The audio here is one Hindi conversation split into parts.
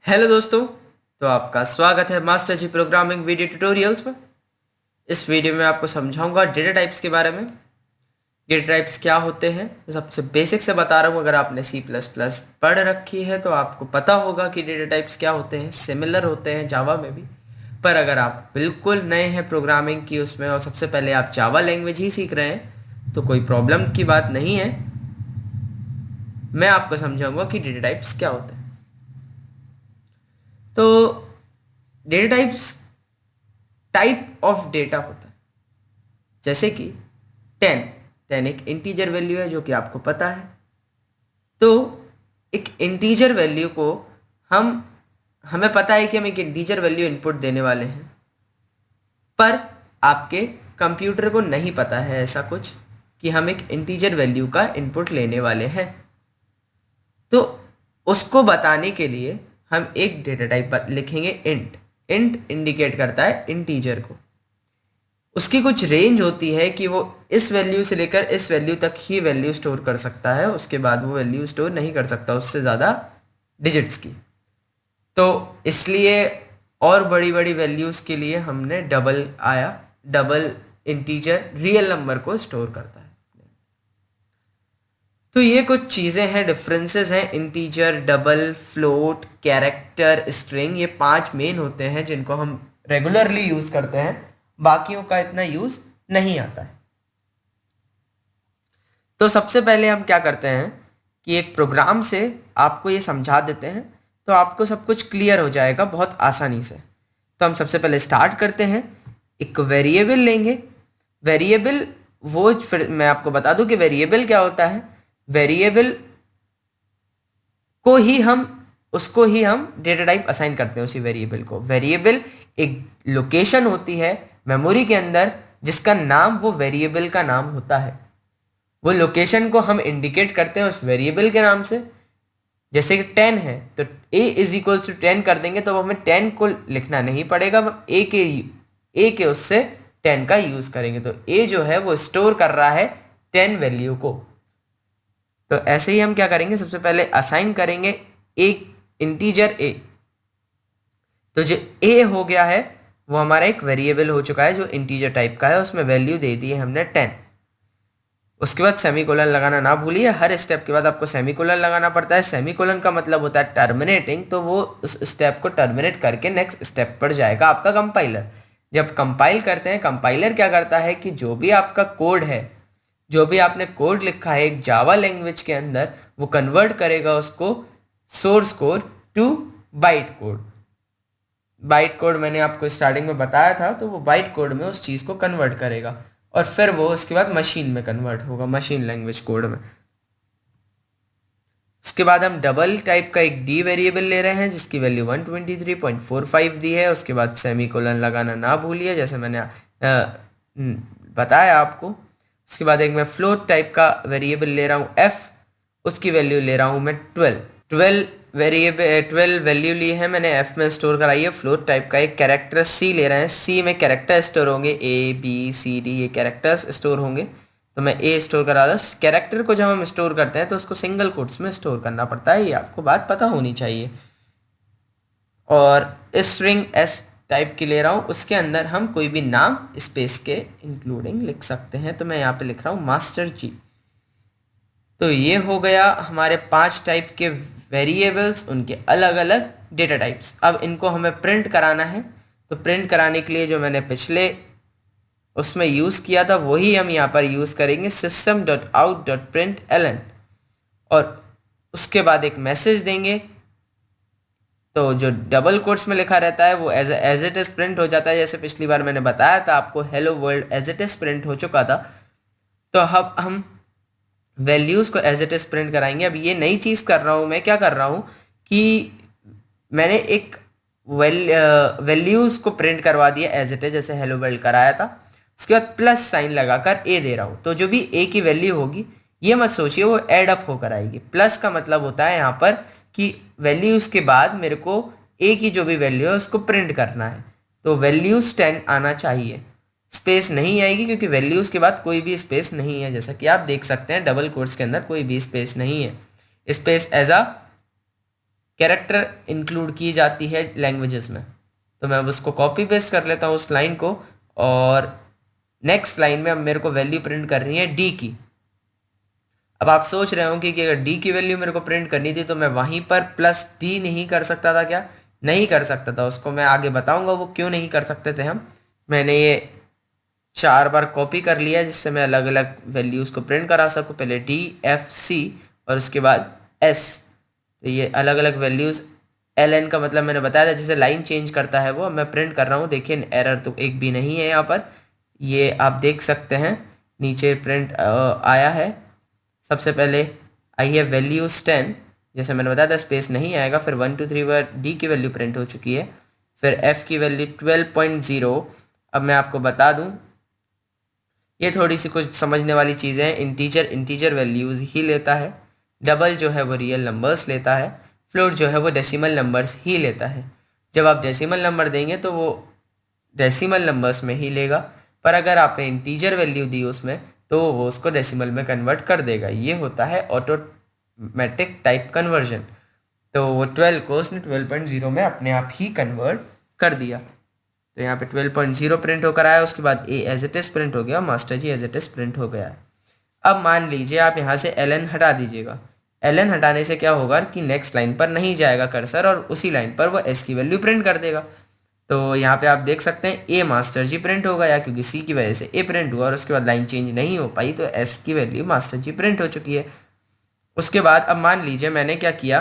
हेलो दोस्तों। तो आपका स्वागत है मास्टर जी प्रोग्रामिंग वीडियो ट्यूटोरियल्स में। इस वीडियो में आपको समझाऊंगा डेटा टाइप्स के बारे में। डेटा टाइप्स क्या होते हैं तो सबसे बेसिक से बता रहा हूँ। अगर आपने सी प्लस प्लस पढ़ रखी है तो आपको पता होगा कि डेटा टाइप्स क्या होते हैं, सिमिलर होते हैं जावा में भी। पर अगर आप बिल्कुल नए हैं प्रोग्रामिंग की उसमें और सबसे पहले आप जावा लैंग्वेज ही सीख रहे हैं तो कोई प्रॉब्लम की बात नहीं है। मैं आपको समझाऊंगा कि डेटा टाइप्स क्या होते हैं। तो data types type of data होता है। जैसे कि 10 एक इंटीजर वैल्यू है जो कि आपको पता है। तो एक इंटीजर वैल्यू को हम हमें पता है कि हम एक इंटीजर वैल्यू इनपुट देने वाले हैं, पर आपके कंप्यूटर को नहीं पता है ऐसा कुछ कि हम एक इंटीजर वैल्यू का इनपुट लेने वाले हैं। तो उसको बताने के लिए हम एक डेटा टाइप लिखेंगे इंट। इंट इंडिकेट करता है इंटीजर को। उसकी कुछ रेंज होती है कि वो इस वैल्यू से लेकर इस वैल्यू तक ही वैल्यू स्टोर कर सकता है, उसके बाद वो वैल्यू स्टोर नहीं कर सकता उससे ज़्यादा डिजिट्स की। तो इसलिए और बड़ी बड़ी वैल्यूज़ के लिए हमने डबल इंटीजर रियल नंबर को स्टोर करता है। तो ये कुछ चीज़ें हैं, डिफरेंसेस हैं। Integer, double, float, character, string, ये 5 मेन होते हैं जिनको हम रेगुलरली यूज़ करते हैं। बाकियों का इतना यूज़ नहीं आता है। तो सबसे पहले हम क्या करते हैं कि एक प्रोग्राम से आपको ये समझा देते हैं तो आपको सब कुछ क्लियर हो जाएगा बहुत आसानी से। तो हम सबसे पहले स्टार्ट करते हैं, एक वेरिएबल लेंगे। वेरिएबल वो, फिर मैं आपको बता दूं कि वेरिएबल क्या होता है। वेरिएबल को ही हम उसको ही हम डेटा टाइप असाइन करते हैं, उसी वेरिएबल को। वेरिएबल एक लोकेशन होती है मेमोरी के अंदर जिसका नाम वो वेरिएबल का नाम होता है। वो लोकेशन को हम इंडिकेट करते हैं उस वेरिएबल के नाम से। जैसे कि 10 है तो a इज इक्वल टू 10 कर देंगे तो हमें 10 को लिखना नहीं पड़ेगा, हम a के उससे 10 का यूज करेंगे। तो a जो है वो स्टोर कर रहा है 10 वैल्यू को। तो ऐसे ही हम क्या करेंगे, सबसे पहले असाइन करेंगे एक इंटीजर a। तो जो a हो गया है वो हमारा एक वेरिएबल हो चुका है जो इंटीजर टाइप का है, उसमें वैल्यू दे दी है हमने 10। उसके बाद सेमीकोलन लगाना ना भूलिए, हर स्टेप के बाद आपको सेमीकोलन लगाना पड़ता है। सेमीकोलन का मतलब होता है टर्मिनेटिंग, तो वो उस स्टेप को टर्मिनेट करके नेक्स्ट स्टेप पर जाएगा आपका कंपाइलर। जब कंपाइल करते हैं, कंपाइलर क्या करता है कि जो भी आपका कोड है, जो भी आपने कोड लिखा है एक जावा लैंग्वेज के अंदर, वो कन्वर्ट करेगा उसको source code to byte code. Byte code मैंने आपको स्टार्टिंग में बताया था, तो वो बाइट कोड में उस चीज़ को कन्वर्ट करेगा और फिर वो उसके बाद मशीन में कन्वर्ट होगा, मशीन लैंग्वेज कोड में। उसके बाद हम डबल टाइप का एक डी वेरिएबल ले रहे हैं जिसकी वैल्यू 123.45 दी है। उसके बाद सेमीकोलन लगाना ना भूलिए, जैसे मैंने बताया आपको। उसके बाद एक मैं फ्लोट टाइप का वेरिएबल ले रहा हूँ एफ, उसकी वैल्यू ले रहा हूँ मैं 12 वैल्यू ली है मैंने, एफ में स्टोर कराई है। फ्लोट टाइप का एक कैरेक्टर सी ले रहे हैं, सी में कैरेक्टर स्टोर होंगे, ए बी सी डी ये कैरेक्टर्स स्टोर होंगे। तो मैं ए स्टोर करा रहा। कैरेक्टर को जब हम स्टोर करते हैं तो उसको सिंगल कोट्स में स्टोर करना पड़ता है, ये आपको बात पता होनी चाहिए। और स्ट्रिंग एस टाइप की ले रहा हूँ, उसके अंदर हम कोई भी नाम स्पेस के इंक्लूडिंग लिख सकते हैं। तो मैं यहाँ पे लिख रहा हूँ मास्टर जी। तो ये हो गया हमारे 5 टाइप के वेरिएबल्स, उनके अलग अलग डेटा टाइप्स। अब इनको हमें प्रिंट कराना है, तो प्रिंट कराने के लिए जो मैंने पिछले उसमें यूज़ किया था वही हम यहाँ पर यूज़ करेंगे, system.out.println। और उसके बाद एक मैसेज देंगे। तो जो डबल कोट्स में लिखा रहता है वो एज इट इज प्रिंट हो जाता है। जैसे पिछली बार मैंने बताया था आपको, hello world as it is print हो चुका था। तो अब हम वैल्यूज़ को एज इट इज प्रिंट कराएंगे। अब ये नई चीज़ कर रहा हूँ मैं, क्या कर रहा हूँ कि मैंने एक वैल्यूज़ को प्रिंट करवा दिया एज इट इज, जैसे हेलो वर्ल्ड कराया था। उसके बाद प्लस साइन लगाकर ए दे रहा हूँ। तो जो भी ए की वैल्यू होगी, ये मत सोचिए वो एड अप होकर आएगी। प्लस का मतलब होता है यहाँ पर कि वैल्यूज़ के बाद मेरे को ए की जो भी वैल्यू है उसको प्रिंट करना है। तो वैल्यूज़ 10 आना चाहिए, स्पेस नहीं आएगी क्योंकि वैल्यूज़ के बाद कोई भी स्पेस नहीं है। जैसा कि आप देख सकते हैं डबल कोट्स के अंदर कोई भी स्पेस नहीं है। Space as a character include की जाती है लैंग्वेजेस में। तो मैं उसको कॉपी पेस्ट कर लेता हूँ उस लाइन को, और नेक्स्ट लाइन में अब मेरे को वैल्यू प्रिंट करनी है डी की। अब आप सोच रहे होंगे कि अगर डी की वैल्यू मेरे को प्रिंट करनी थी तो मैं वहीं पर प्लस डी नहीं कर सकता था क्या? नहीं कर सकता था। उसको मैं आगे बताऊंगा वो क्यों नहीं कर सकते थे हम। मैंने ये 4 बार कॉपी कर लिया जिससे मैं अलग अलग वैल्यूज़ को प्रिंट करा सकूँ। पहले डी, एफ, सी और उसके बाद एस। तो ये अलग अलग वैल्यूज़, एल एन का मतलब मैंने बताया था जैसे लाइन चेंज करता है वो, मैं प्रिंट कर रहा हूँ। देखिए एरर तो एक भी नहीं है यहाँ पर, ये आप देख सकते हैं नीचे प्रिंट आया है। सबसे पहले आई है वैल्यूज 10, जैसे मैंने बताया था स्पेस नहीं आएगा। फिर 1 2 3 बार डी की वैल्यू प्रिंट हो चुकी है। फिर एफ की वैल्यू 12.0। अब मैं आपको बता दूं, ये थोड़ी सी कुछ समझने वाली चीज़ें हैं। इंटीजर वैल्यूज़ ही लेता है, डबल जो है वो रियल नंबर्स लेता है, फ्लोट जो है वो डेसिमल नंबर्स ही लेता है। जब आप डेसिमल नंबर देंगे तो वो डेसिमल नंबर्स में ही लेगा, पर अगर आपने इंटीजर वैल्यू दी उसमें तो वो उसको डेसिमल में कन्वर्ट कर देगा। ये होता है ऑटोमेटिक टाइप कन्वर्जन। तो वो 12 को उसने 12.0 में अपने आप ही कन्वर्ट कर दिया। तो यहाँ पे 12.0 प्रिंट होकर आया, उसके बाद A as it is print हो गया, master ji as it is print हो गया है। अब मान लीजिए आप यहाँ से एल एन हटा दीजिएगा। एल एन हटाने से क्या होगा कि नेक्स्ट लाइन पर नहीं जाएगा कर्सर, और उसी लाइन पर वो एस की वैल्यू प्रिंट कर देगा। तो यहाँ पे आप देख सकते हैं ए मास्टर जी प्रिंट होगा, या क्योंकि सी की वजह से ए प्रिंट हुआ और उसके बाद लाइन चेंज नहीं हो पाई तो एस की वैल्यू मास्टर जी प्रिंट हो चुकी है। उसके बाद अब मान लीजिए मैंने क्या किया,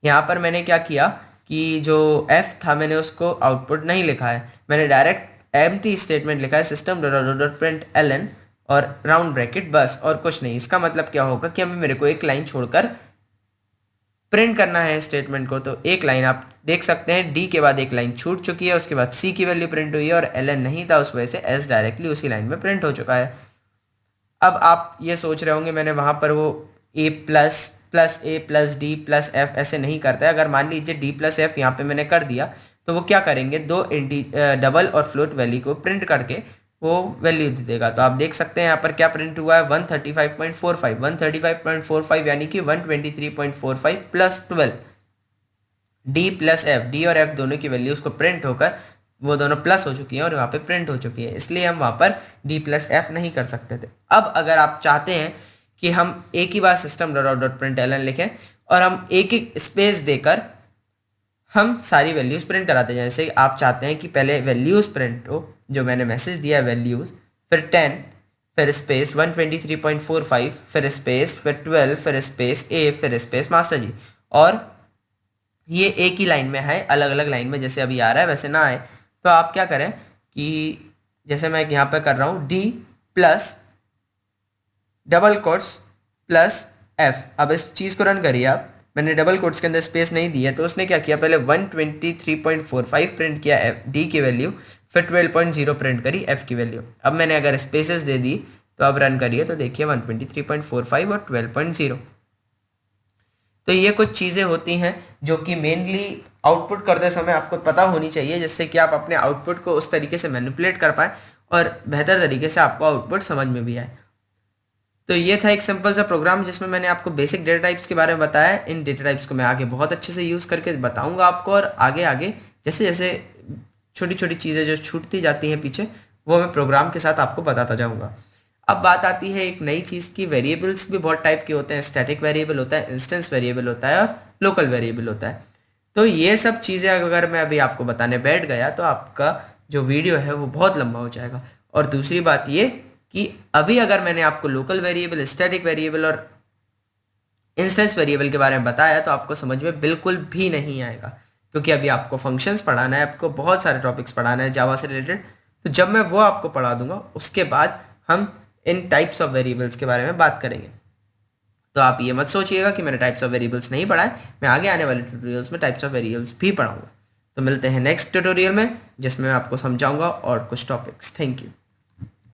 यहाँ पर मैंने क्या किया कि जो एफ था मैंने उसको आउटपुट नहीं लिखा है, मैंने डायरेक्ट एम्प्टी स्टेटमेंट लिखा है system dot print L N और राउंड ब्रैकेट, बस और कुछ नहीं। इसका मतलब क्या होगा कि हमें मेरे को एक लाइन छोड़कर प्रिंट करना है स्टेटमेंट को। तो एक लाइन आप देख सकते हैं डी के बाद एक लाइन छूट चुकी है, उसके बाद सी की वैल्यू प्रिंट हुई है और एल एन नहीं था, उस वजह से एस डायरेक्टली उसी लाइन में प्रिंट हो चुका है। अब आप ये सोच रहे होंगे मैंने वहाँ पर वो ए प्लस ए प्लस डी प्लस एफ ऐसे नहीं करता है। अगर मान लीजिए डी प्लस एफ यहाँ पे मैंने कर दिया तो वो क्या करेंगे, दो डबल और फ्लोट वैल्यू को प्रिंट करके वो वैल्यू दे देगा। तो आप देख सकते हैं यहाँ पर क्या प्रिंट हुआ है, 135.45 135.45 यानी कि 123.45 plus 12 D plus F, D और एफ दोनों की वैल्यूज को प्रिंट होकर वो दोनों प्लस हो चुकी हैं और वहाँ पे प्रिंट हो चुकी है, इसलिए हम वहाँ पर डी प्लस एफ नहीं कर सकते थे। अब अगर आप चाहते हैं कि हम एक ही बार system dot print L N लिखें और हम एक एक स्पेस देकर हम सारी वैल्यूज़ प्रिंट कराते हैं, जैसे आप चाहते हैं कि पहले वैल्यूज़ प्रिंट हो, जो मैंने मैसेज दिया वैल्यूज़, फिर 10, फिर स्पेस 123.45, फिर स्पेस, फिर 12, फिर स्पेस ए, फिर स्पेस मास्टर जी। और ये एक ही लाइन में है, अलग अलग लाइन में जैसे अभी आ रहा है वैसे ना आए। तो आप क्या करें कि जैसे मैं यहाँ पे कर रहा हूँ D plus double quotes plus F. अब इस चीज़ को रन करिए आप, मैंने डबल कोट्स के अंदर स्पेस नहीं दी है तो उसने क्या किया, पहले 123.45 प्रिंट किया एफ डी की वैल्यू, फिर 12.0 प्रिंट करी एफ की वैल्यू। अब मैंने अगर स्पेसेस दे दी तो अब रन करिए तो देखिए 123.45 और 12.0। तो ये कुछ चीज़ें होती हैं जो कि मेनली आउटपुट करते समय आपको पता होनी चाहिए, जिससे कि आप अपने आउटपुट को उस तरीके से मैनिपुलेट कर पाएँ और बेहतर तरीके से आपको आउटपुट समझ में भी आए। तो ये था एक सिंपल सा प्रोग्राम जिसमें मैंने आपको बेसिक डेटा टाइप्स के बारे में बताया। इन डेटा टाइप्स को मैं आगे बहुत अच्छे से यूज़ करके बताऊंगा आपको, और आगे आगे जैसे जैसे छोटी छोटी चीज़ें जो छूटती जाती हैं पीछे वो मैं प्रोग्राम के साथ आपको बताता जाऊँगा। अब बात आती है एक नई चीज़ की, वेरिएबल्स भी बहुत टाइप के होते हैं। स्टैटिक वेरिएबल होता है, इंस्टेंस वेरिएबल होता है और लोकल वेरिएबल होता है। तो ये सब चीज़ें अगर मैं अभी आपको बताने बैठ गया तो आपका जो वीडियो है वो बहुत लंबा हो जाएगा। और दूसरी बात ये कि अभी अगर मैंने आपको लोकल वेरिएबल, स्टैटिक वेरिएबल और इंस्टेंस वेरिएबल के बारे में बताया तो आपको समझ में बिल्कुल भी नहीं आएगा, क्योंकि अभी आपको फंक्शंस पढ़ाना है, आपको बहुत सारे टॉपिक्स पढ़ाना है जावा से रिलेटेड। तो जब मैं वो आपको पढ़ा दूंगा उसके बाद हम इन टाइप्स ऑफ वेरिएबल्स के बारे में बात करेंगे। तो आप ये मत सोचिएगा कि मैंने टाइप्स ऑफ वेरिएबल्स नहीं पढ़ा है, मैं आगे आने वाले ट्यूटोरियल्स में टाइप्स ऑफ वेरिएबल्स भी पढ़ाऊंगा। तो मिलते हैं नेक्स्ट ट्यूटोरियल में जिसमें मैं आपको समझाऊंगा और कुछ टॉपिक्स। Thank you.